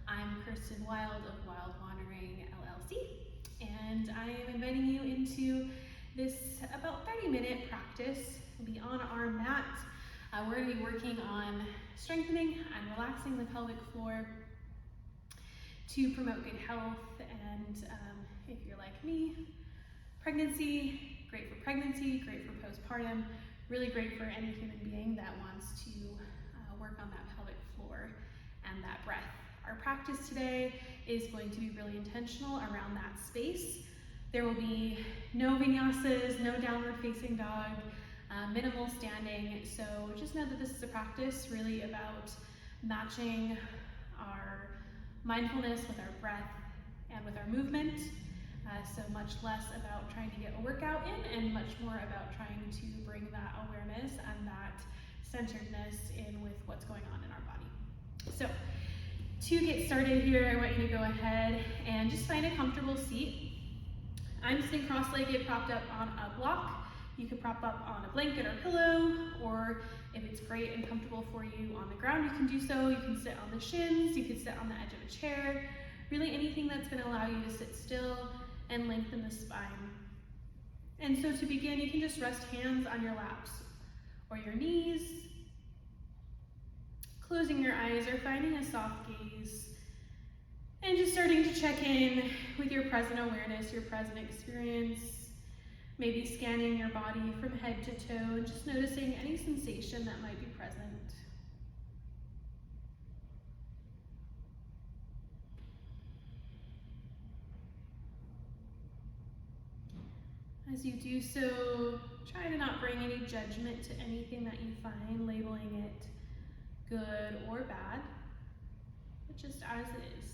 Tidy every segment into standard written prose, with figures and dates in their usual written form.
I'm Kirsten Wild of Wild Wandering LLC, and I am inviting you into this about 30-minute practice. We'll be on our mat. We're going to be working on strengthening and relaxing the pelvic floor to promote good health. And if you're like me, pregnancy, great for pregnancy, great for postpartum, really great for any human being that wants to work on that pelvic floor and that breath. Our practice today is going to be really intentional around that space. There will be no vinyasas, no downward facing dog, minimal standing. So just know that this is a practice really about matching our mindfulness with our breath and with our movement. So much less about trying to get a workout in and much more about trying to bring that awareness and that centeredness in with what's going on in our body. So to get started here, I want you to go ahead and just find a comfortable seat. I'm sitting cross-legged, propped up on a block. You could prop up on a blanket or pillow, or if it's great and comfortable for you on the ground, you can do so. You can sit on the shins, you can sit on the edge of a chair, really anything that's going to allow you to sit still and lengthen the spine. And so to begin, you can just rest hands on your laps or your knees, closing your eyes or finding a soft gaze, and just starting to check in with your present awareness, your present experience, maybe scanning your body from head to toe and just noticing any sensation that might be present. As you do so, try to not bring any judgment to anything that you find, labeling it good or bad, but just as it is.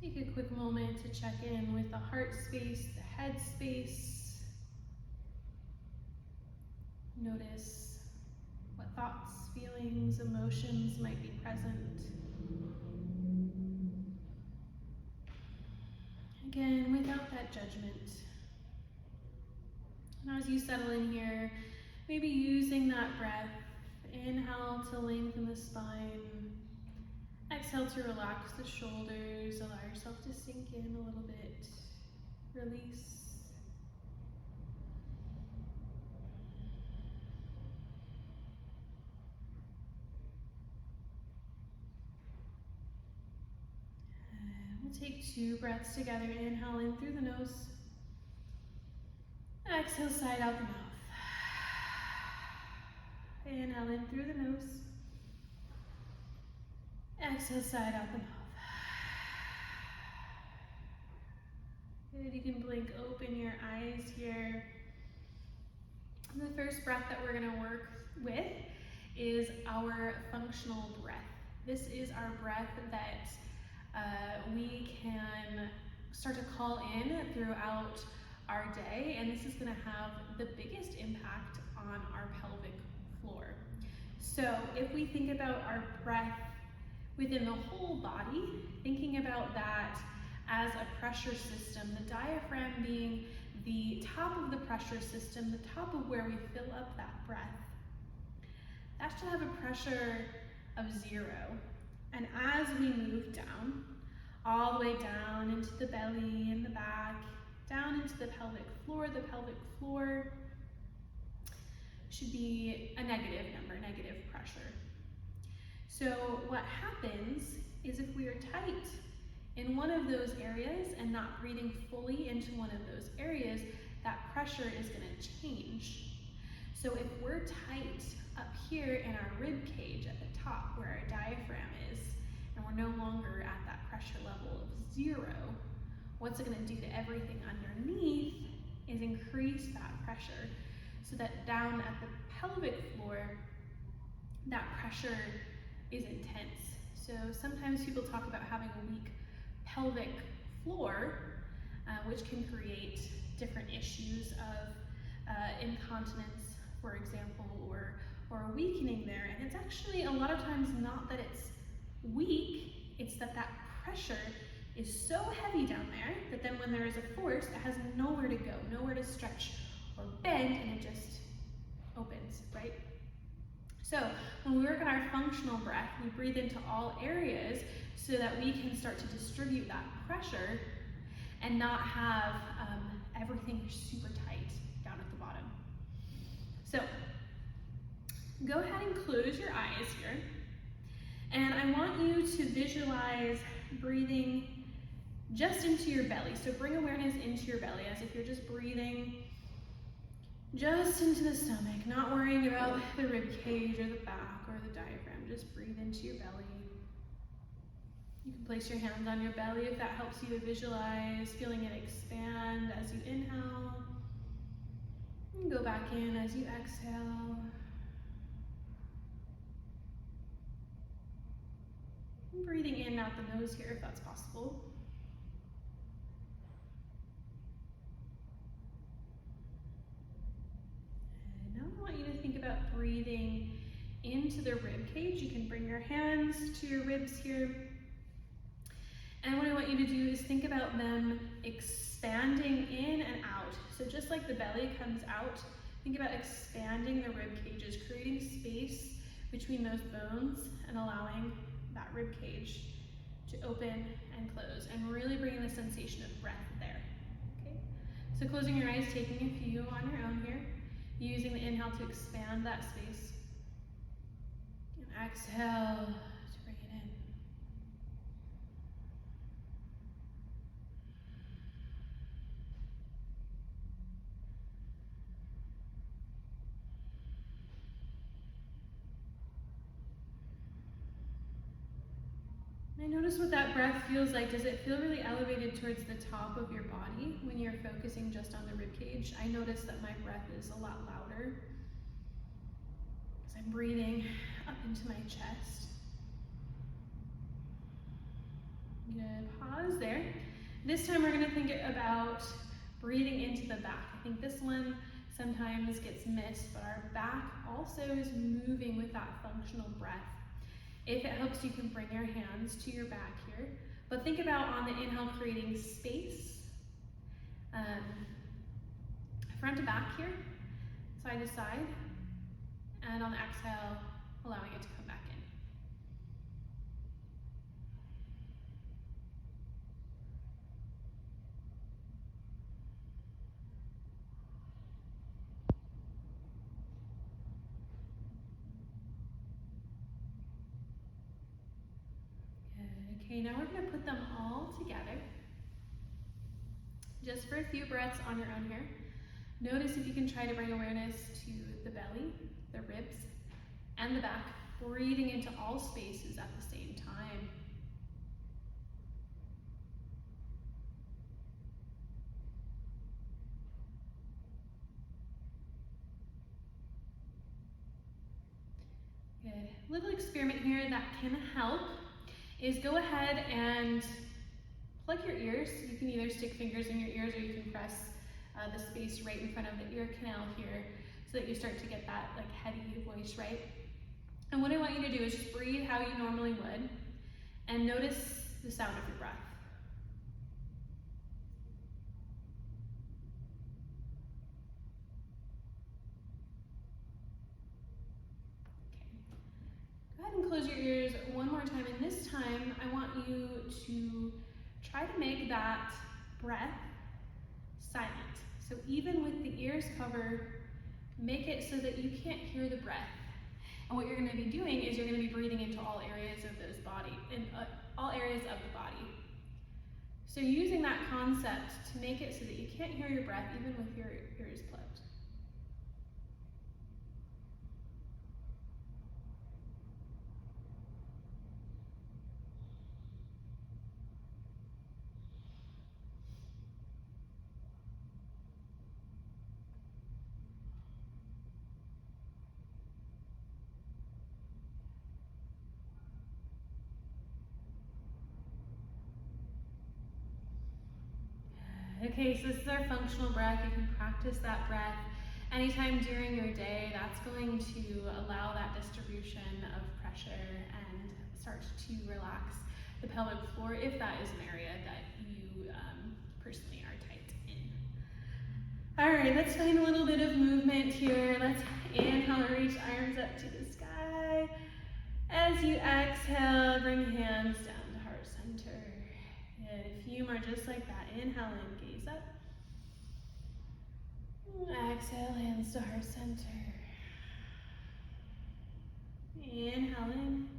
Take a quick moment to check in with the heart space, the head space. Notice what thoughts, feelings, emotions might be present. Again, without that judgment. And as you settle in here, maybe using that breath, inhale to lengthen the spine, exhale to relax the shoulders, allow yourself to sink in a little bit, release. We'll take 2 breaths together. Inhale in through the nose. Exhale, side out the mouth. Inhale in through the nose. Exhale, side out the mouth. Good, you can blink open your eyes here. The first breath that we're gonna work with is our functional breath. This is our breath that we can start to call in throughout our day, and this is going to have the biggest impact on our pelvic floor. So if we think about our breath within the whole body, thinking about that as a pressure system, the diaphragm being the top of the pressure system, the top of where we fill up that breath, that should have a pressure of 0. And as we move down, all the way down into the belly and the back, down into the pelvic floor should be a negative number, negative pressure. So what happens is if we are tight in one of those areas and not breathing fully into one of those areas, that pressure is going to change. So if we're tight up here in our rib cage at the top where our diaphragm is, and we're no longer at that pressure level of 0, what's it going to do to everything underneath is increase that pressure so that down at the pelvic floor, that pressure is intense. So sometimes people talk about having a weak pelvic floor, which can create different issues of incontinence, for example, or a weakening there. And it's actually a lot of times not that it's weak, it's that that pressure is so heavy down there that then when there is a force, it has nowhere to go, nowhere to stretch or bend, and it just opens, right? So when we work on our functional breath, we breathe into all areas so that we can start to distribute that pressure and not have everything super tight down at the bottom. So go ahead and close your eyes here. And I want you to visualize breathing just into your belly. So bring awareness into your belly as if you're just breathing just into the stomach, not worrying about the rib cage or the back or the diaphragm. Just breathe into your belly. You can place your hands on your belly if that helps you to visualize feeling it expand as you inhale. And go back in as you exhale. And breathing in out the nose here if that's possible. And now I want you to think about breathing into the rib cage. You can bring your hands to your ribs here. And what I want you to do is think about them expanding in and out. So just like the belly comes out, think about expanding the rib cages, creating space between those bones and allowing that rib cage to open and close, and really bringing the sensation of breath there. Okay? So closing your eyes, taking a few on your own here, using the inhale to expand that space, and exhale to bring it in. And notice what that breath feels like. Does it feel really elevated towards the top of your body when you're focusing just on the rib cage? I notice that my breath is a lot louder as I'm breathing up into my chest. Good, pause there. This time we're gonna think about breathing into the back. I think this one sometimes gets missed, but our back also is moving with that functional breath. If it helps, you can bring your hands to your back here, but think about on the inhale creating space, front to back here, side to side, and on the exhale, allowing it to come back in. Good. Okay, now we're going to put them all together, just for a few breaths on your own here. Notice if you can try to bring awareness to the belly, the ribs, and the back, breathing into all spaces at the same time. Good. Little experiment here that can help is go ahead and plug your ears. You can either stick fingers in your ears or you can press the space right in front of the ear canal here so that you start to get that like heady voice, right? And what I want you to do is just breathe how you normally would and notice the sound of your breath. Okay. Go ahead and close your ears one more time, and this time I want you to try to make that breath silent. So even with the ears covered, make it so that you can't hear the breath. And what you're going to be doing is you're going to be breathing into all areas of those all areas of the body. So using that concept to make it so that you can't hear your breath even with your ears plugged. Okay, so this is our functional breath. You can practice that breath anytime during your day. That's going to allow that distribution of pressure and start to relax the pelvic floor if that is an area that you personally are tight in. All right, let's find a little bit of movement here. Let's inhale, reach arms up to the sky. As you exhale, bring hands down to heart center. And a few more just like that. Inhale in, gaze up. Exhale, hands to heart center. Inhale in.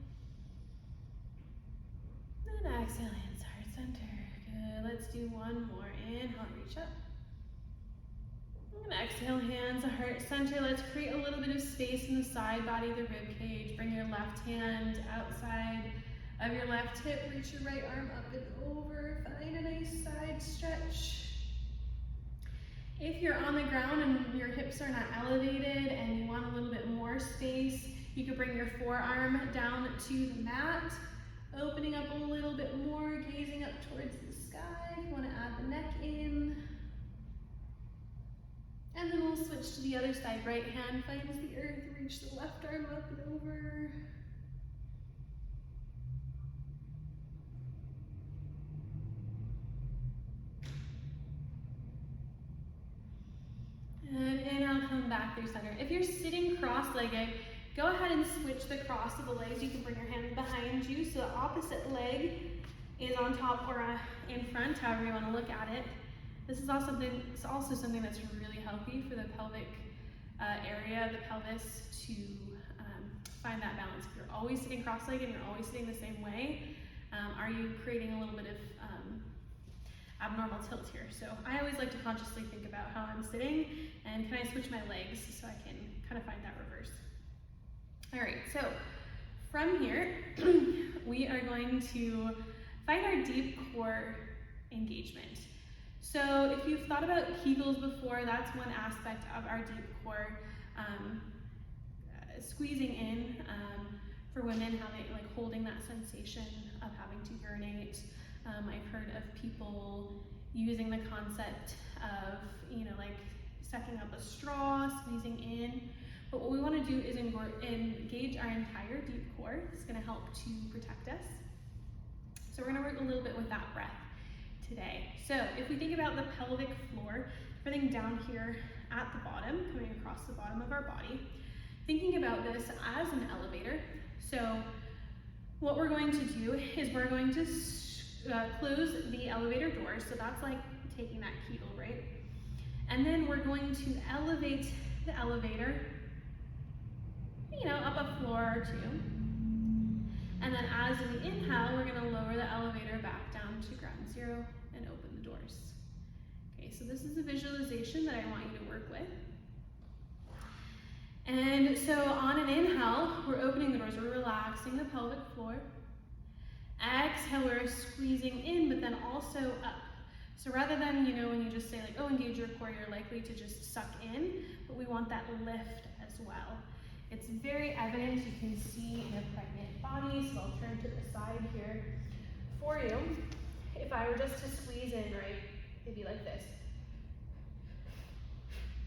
And exhale, hands to heart center. Good, let's do one more. Inhale, reach up. And exhale, hands to heart center. Let's create a little bit of space in the side body, the rib cage. Bring your left hand outside of your left hip. Reach your right arm up and over. Find a nice side stretch. If you're on the ground and your hips are not elevated and you want a little bit more space, you could bring your forearm down to the mat, opening up a little bit more, gazing up towards the sky. If you want to add the neck in. And then we'll switch to the other side. Right hand finds the earth, reach the left arm up and over. And inhale, come back through center. If you're sitting cross-legged, go ahead and switch the cross of the legs. You can bring your hands behind you so the opposite leg is on top or in front, however you want to look at it. This is also something that's really healthy for the pelvic area, the pelvis, to find that balance. If you're always sitting cross-legged and you're always sitting the same way, are you creating a little bit of abnormal tilt here? So I always like to consciously think about how I'm sitting and can I switch my legs so I can kind of find that reverse. All right, so from here, we are going to find our deep core engagement. So if you've thought about Kegels before, that's one aspect of our deep core. Squeezing in for women, having like holding that sensation of having to urinate. I've heard of people using the concept of, like sucking up a straw, squeezing in. But what we want to do is engage our entire deep core. It's going to help to protect us. So we're going to work a little bit with that breath today. So if we think about the pelvic floor, everything down here at the bottom, coming across the bottom of our body, thinking about this as an elevator. So what we're going to do is we're going to close the elevator door. So that's like taking that Kegel, right? And then we're going to elevate the elevator, up a floor or two. And then as we inhale, we're going to lower the elevator back down to ground zero and open the doors. Okay, so this is a visualization that I want you to work with. And so on an inhale, we're opening the doors, we're relaxing the pelvic floor. Exhale, we're squeezing in, but then also up. So rather than, when you just say like, oh, engage your core, you're likely to just suck in, but we want that lift as well. It's very evident, you can see in a pregnant body, so I'll turn to the side here for you. If I were just to squeeze in, right, it'd be like this,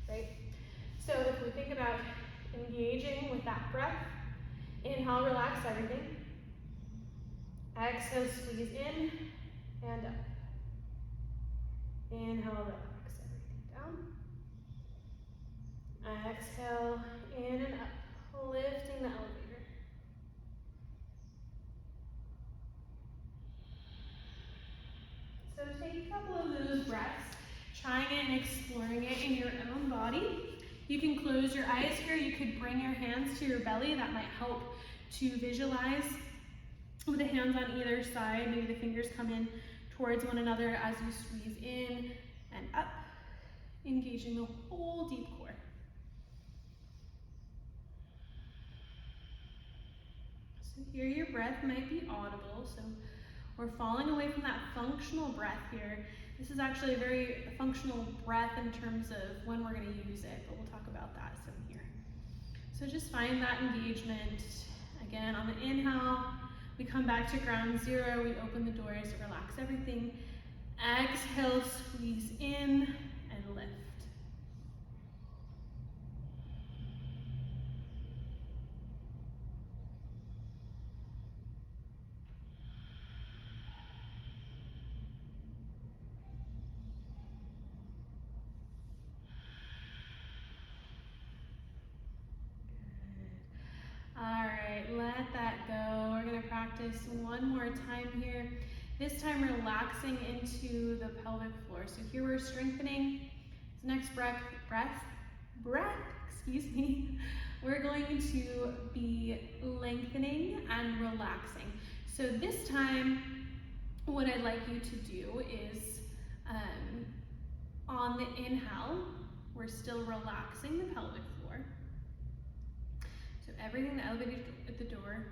right? So if we think about engaging with that breath, inhale, relax everything. Exhale, squeeze in and up. Inhale, relax everything down. Exhale, in and up, lifting the elevator. So take a couple of those breaths, trying it and exploring it in your own body. You can close your eyes here. You could bring your hands to your belly. That might help to visualize with the hands on either side. Maybe the fingers come in towards one another as you squeeze in and up, engaging the whole deep core. So here your breath might be audible. So we're falling away from that functional breath here. This is actually a very functional breath in terms of when we're going to use it, but we'll talk about that some here. So just find that engagement. Again, on the inhale, we come back to ground zero, we open the doors, relax everything. Exhale, squeeze in and lift. practice one more time here. This time relaxing into the pelvic floor. So here we're strengthening. This next breath, excuse me, we're going to be lengthening and relaxing. So this time, what I'd like you to do is, on the inhale, we're still relaxing the pelvic floor. So everything the elevator at the door,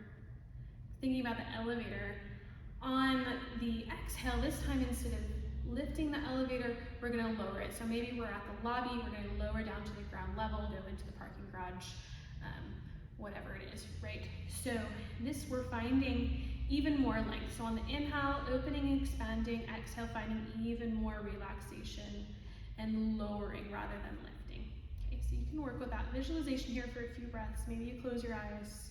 thinking about the elevator. On the exhale, this time instead of lifting the elevator, we're gonna lower it. So maybe we're at the lobby, we're gonna lower down to the ground level, go into the parking garage, whatever it is, right? So this, we're finding even more length. So on the inhale, opening and expanding, exhale, finding even more relaxation and lowering rather than lifting. Okay, so you can work with that visualization here for a few breaths. Maybe you close your eyes.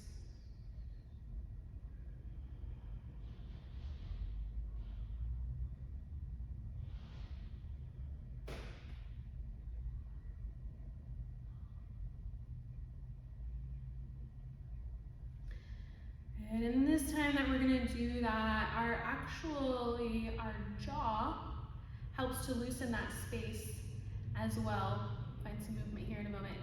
And in this time that we're gonna do that, our jaw helps to loosen that space as well. Find some movement here in a moment.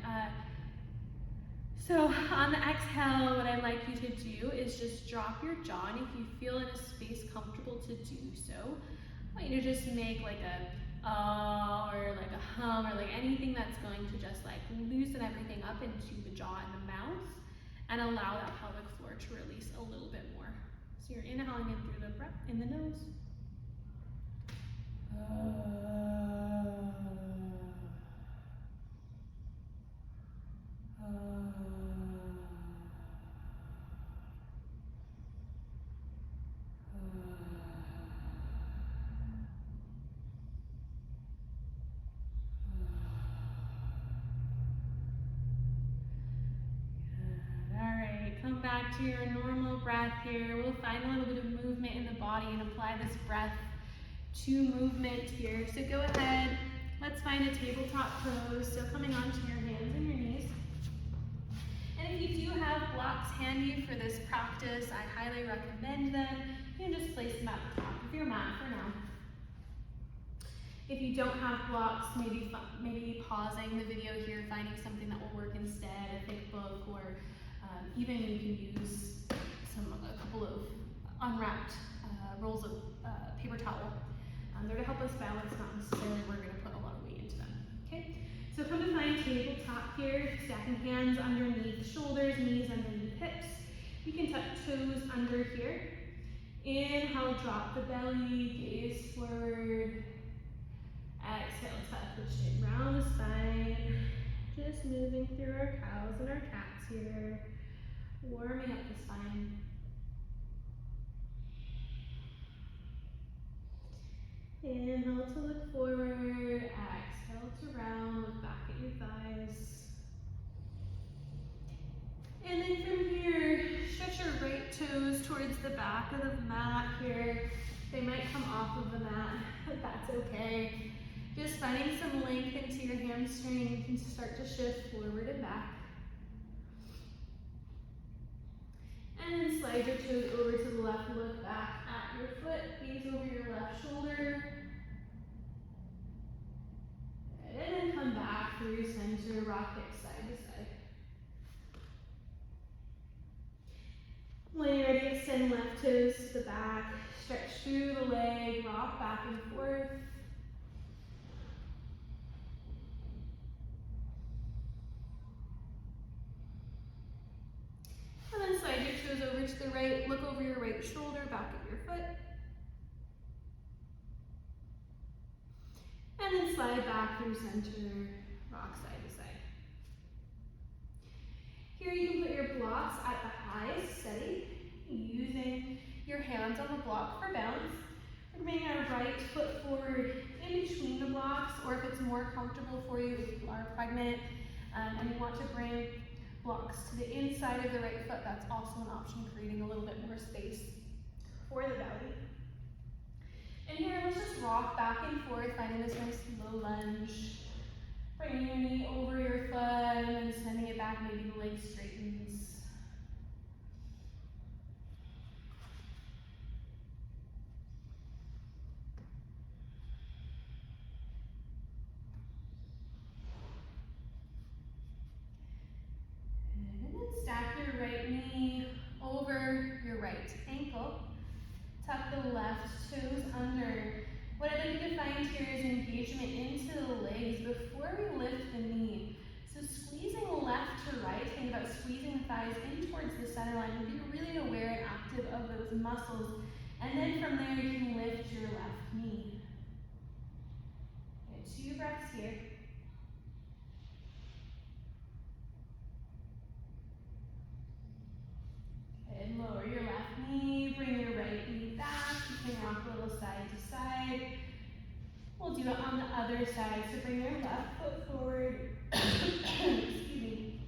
So on the exhale, what I'd like you to do is just drop your jaw, and if you feel in a space comfortable to do so, I want you to just make like a or like a hum or like anything that's going to just like loosen everything up into the jaw and the mouth and allow that pelvic floor to release a little bit more. So you're inhaling in through the breath in the nose. Come back to your normal breath here. We'll find a little bit of movement in the body and apply this breath to movement here. So go ahead, let's find a tabletop pose. So coming onto your hands and your knees. And if you do have blocks handy for this practice, I highly recommend them. You can just place them at the top of your mat for now. If you don't have blocks, maybe pausing the video here, finding something that will work instead, a thick book, or even you can use a couple of unwrapped rolls of paper towel. They're to help us balance, not necessarily we're going to put a lot of weight into them. Okay, so come to find tabletop here, stacking hands underneath shoulders, knees underneath hips. You can tuck toes under here. Inhale, drop the belly, gaze forward. Exhale, tuck the chin, round the spine. Just moving through our cows and our cats here. Warming up the spine. Inhale to look forward, exhale to round, look back at your thighs. And then from here, stretch your right toes towards the back of the mat here. They might come off of the mat, but that's okay. Just finding some length into your hamstring, you can start to shift forward and back. And then slide your toes over to the left, look back at your foot, gaze over your left shoulder. And then come back through center, rock hips side to side. When you're ready, extend left toes to the back, stretch through the leg, rock back and forth. And then slide your toes over to the right, look over your right shoulder, back at your foot. And then slide back through center, rock side to side. Here you can put your blocks at the highs, steady, using your hands on the block for balance. We're bringing our right foot forward in between the blocks, or if it's more comfortable for you if you are pregnant and you want to bring blocks to the inside of the right foot, that's also an option, creating a little bit more space for the belly. And here, let's just rock back and forth, finding this nice low lunge. Bringing your knee over your foot and then sending it back, maybe the leg straightens. right ankle. Tuck the left toes under. What I'd like you to find here is engagement into the legs before we lift the knee. So squeezing left to right, think about squeezing the thighs in towards the center line. Be really aware and active of those muscles. And then from there you can lift your left knee. Okay, 2 breaths here. And lower your left knee, bring your right knee back. You can rock a little side to side. We'll do it on the other side. So bring your left foot forward. Excuse me.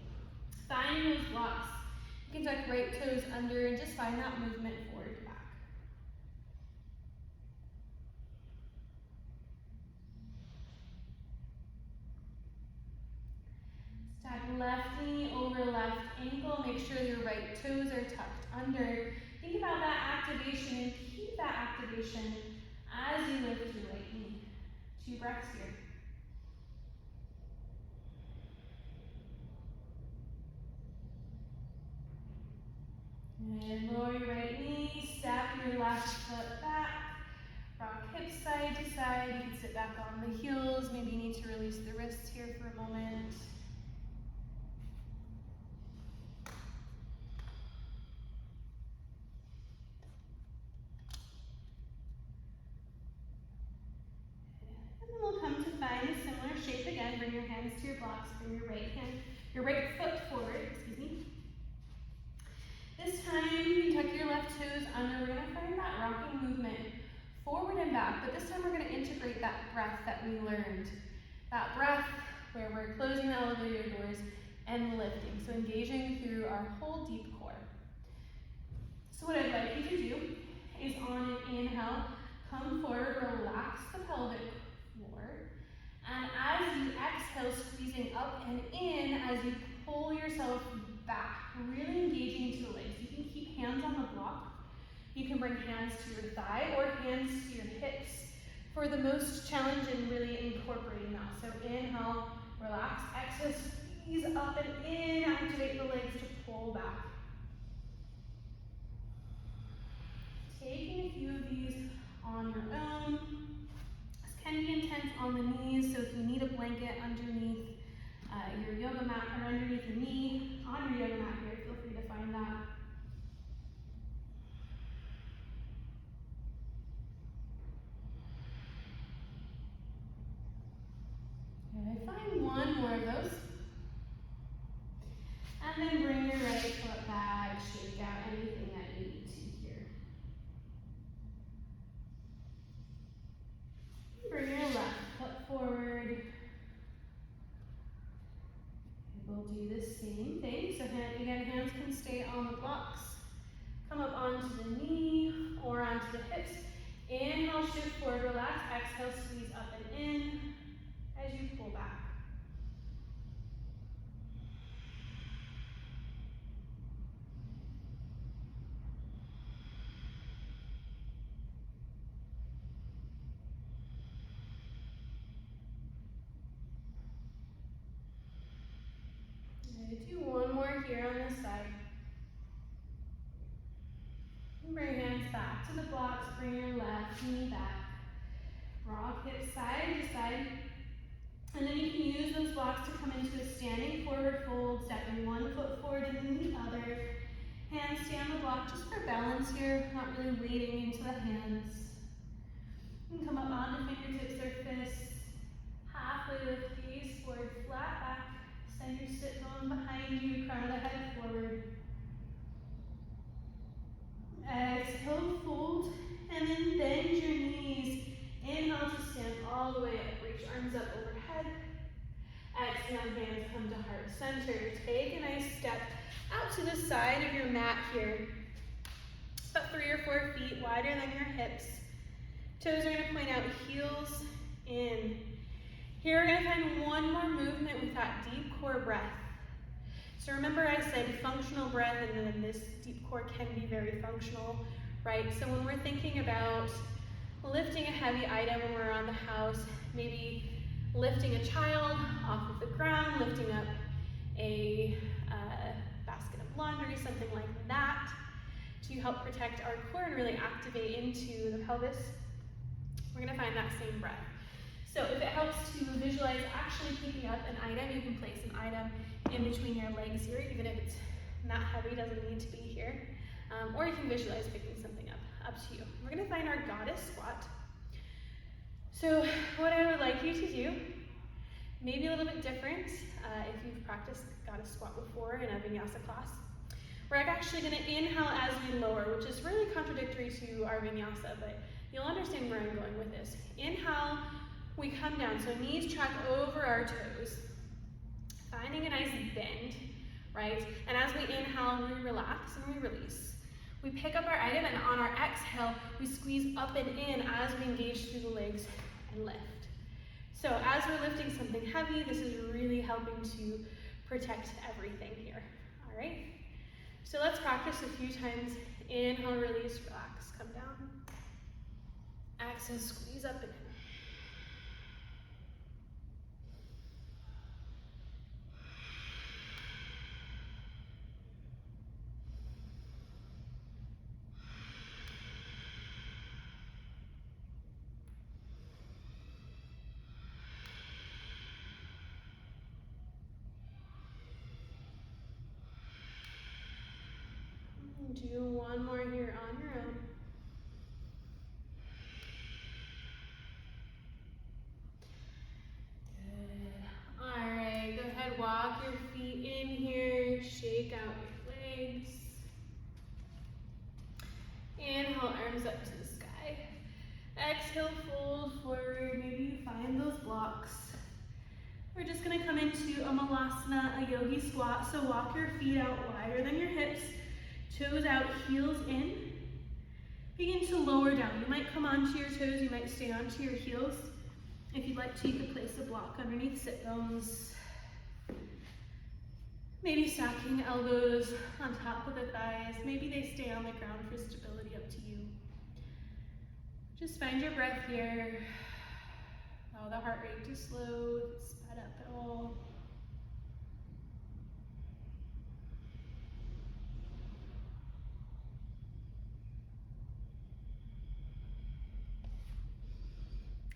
Find those blocks. You can tuck right toes under and just find that movement forward to back. Stack left knee over left ankle. Make sure your right toes are tucked under. Think about that activation and keep that activation as you lift your right knee. 2 breaths here. And lower your right knee, step your left foot back. Rock hips side to side. You can sit back on the heels. Maybe you need to release the wrists here for a moment. And then we'll come to find a similar shape again. Bring your hands to your blocks. Bring your right foot forward, excuse me. This time you can tuck your left toes under. We're gonna find that rocking movement forward and back, but this time we're gonna integrate that breath that we learned. That breath where we're closing the elevator doors and lifting. So engaging through our whole deep core. So what I'd like you to do is on an inhale, come forward, relax the pelvic floor. And as you exhale, squeezing up and in as you pull yourself back, really engaging to the legs. You can keep hands on the block. You can bring hands to your thigh or hands to your hips for the most challenge in really incorporating that. So inhale, relax, exhale, squeeze up and in, activate the legs to pull back. Taking a few of these on your own. This can be intense on the knees, so if you need a blanket underneath your yoga mat or underneath your knee, on your yoga mat here, feel free to find that. Okay, find one more of those. And then bring your right foot back, shake out anything that you need to here. Bring your left foot forward. We'll do the same thing. So again, hands can stay on the blocks. Come up onto the knee or onto the hips. Inhale, shift forward, relax. Exhale, squeeze up and in as you pull back. Do one more here on this side. Bring hands back to the blocks. Bring your left knee back. Rock hips side to side. And then you can use those blocks to come into a standing forward fold, stepping one foot forward and then the other. Hands stay on the block just for balance here, not really wading into the hands. You can come up onto fingertips or fists. Halfway lift, gaze forward, flat back. Send your sit bone behind you, crown of the head forward. Exhale, fold, and then bend your knees. Inhale to stand all the way up. Reach arms up overhead. Exhale, hands come to heart center. Take a nice step out to the side of your mat here. About 3 or 4 feet wider than your hips. Toes are going to point out, heels in. Here we're going to find one more movement with that deep core breath. So remember I said functional breath, and then this deep core can be very functional, right? So when we're thinking about lifting a heavy item when we're around the house, maybe lifting a child off of the ground, lifting up a basket of laundry, something like that. to help protect our core and really activate into the pelvis, we're gonna find that same breath. So if it helps to visualize actually picking up an item, you can place an item in between your legs here, even if it's not heavy, doesn't need to be here. Or you can visualize picking something up to you. We're gonna find our goddess squat. So what I would like you to do, maybe a little bit different if you've practiced goddess squat before in a vinyasa class. We're actually gonna inhale as we lower, which is really contradictory to our vinyasa, but you'll understand where I'm going with this. Inhale, we come down, so knees track over our toes, finding a nice bend, right? And as we inhale, we relax and we release. We pick up our item, and on our exhale, we squeeze up and in as we engage through the legs and lift. So as we're lifting something heavy, this is really helping to protect everything here, all right? So let's practice a few times. Inhale, release, relax, come down. Exhale, squeeze up and in. Do one more here on your own. Good. All right, go ahead, walk your feet in here, shake out your legs. Inhale, arms up to the sky. Exhale, fold forward. Maybe you find those blocks. We're just gonna come into a malasana, a yogi squat. So walk your feet out wider than your hips. Toes out, heels in. Begin to lower down. You might come onto your toes, you might stay onto your heels. If you'd like to, you could place a block underneath sit bones. Maybe stacking elbows on top of the thighs. Maybe they stay on the ground for stability, up to you. Just find your breath here. Allow the heart rate to slow, sped up at all.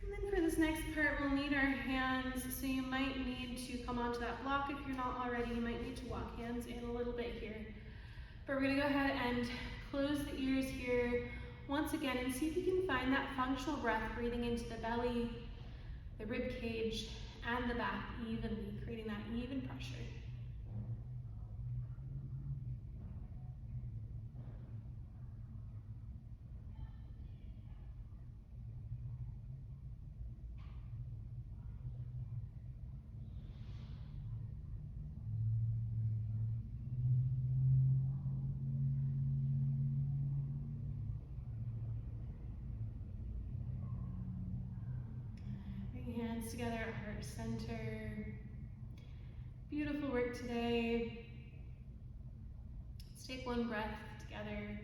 And then for this next part, we'll need our hands. So you might need to come onto that block if you're not already. You might need to walk hands in a little bit here. But we're gonna go ahead and close the ears here once again and see if you can find that functional breath, breathing into the belly, the rib cage, and the back evenly, creating that even pressure. Hands together at heart center. Beautiful work today. Let's take one breath together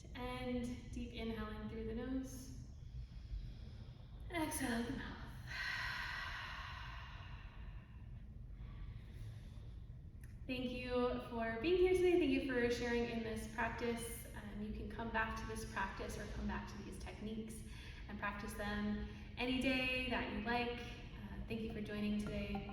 to end. Deep inhaling through the nose. Exhale the mouth. Thank you for being here today. Thank you for sharing in this practice. You can come back to this practice or come back to these techniques and practice them any day that you like. Thank you for joining today.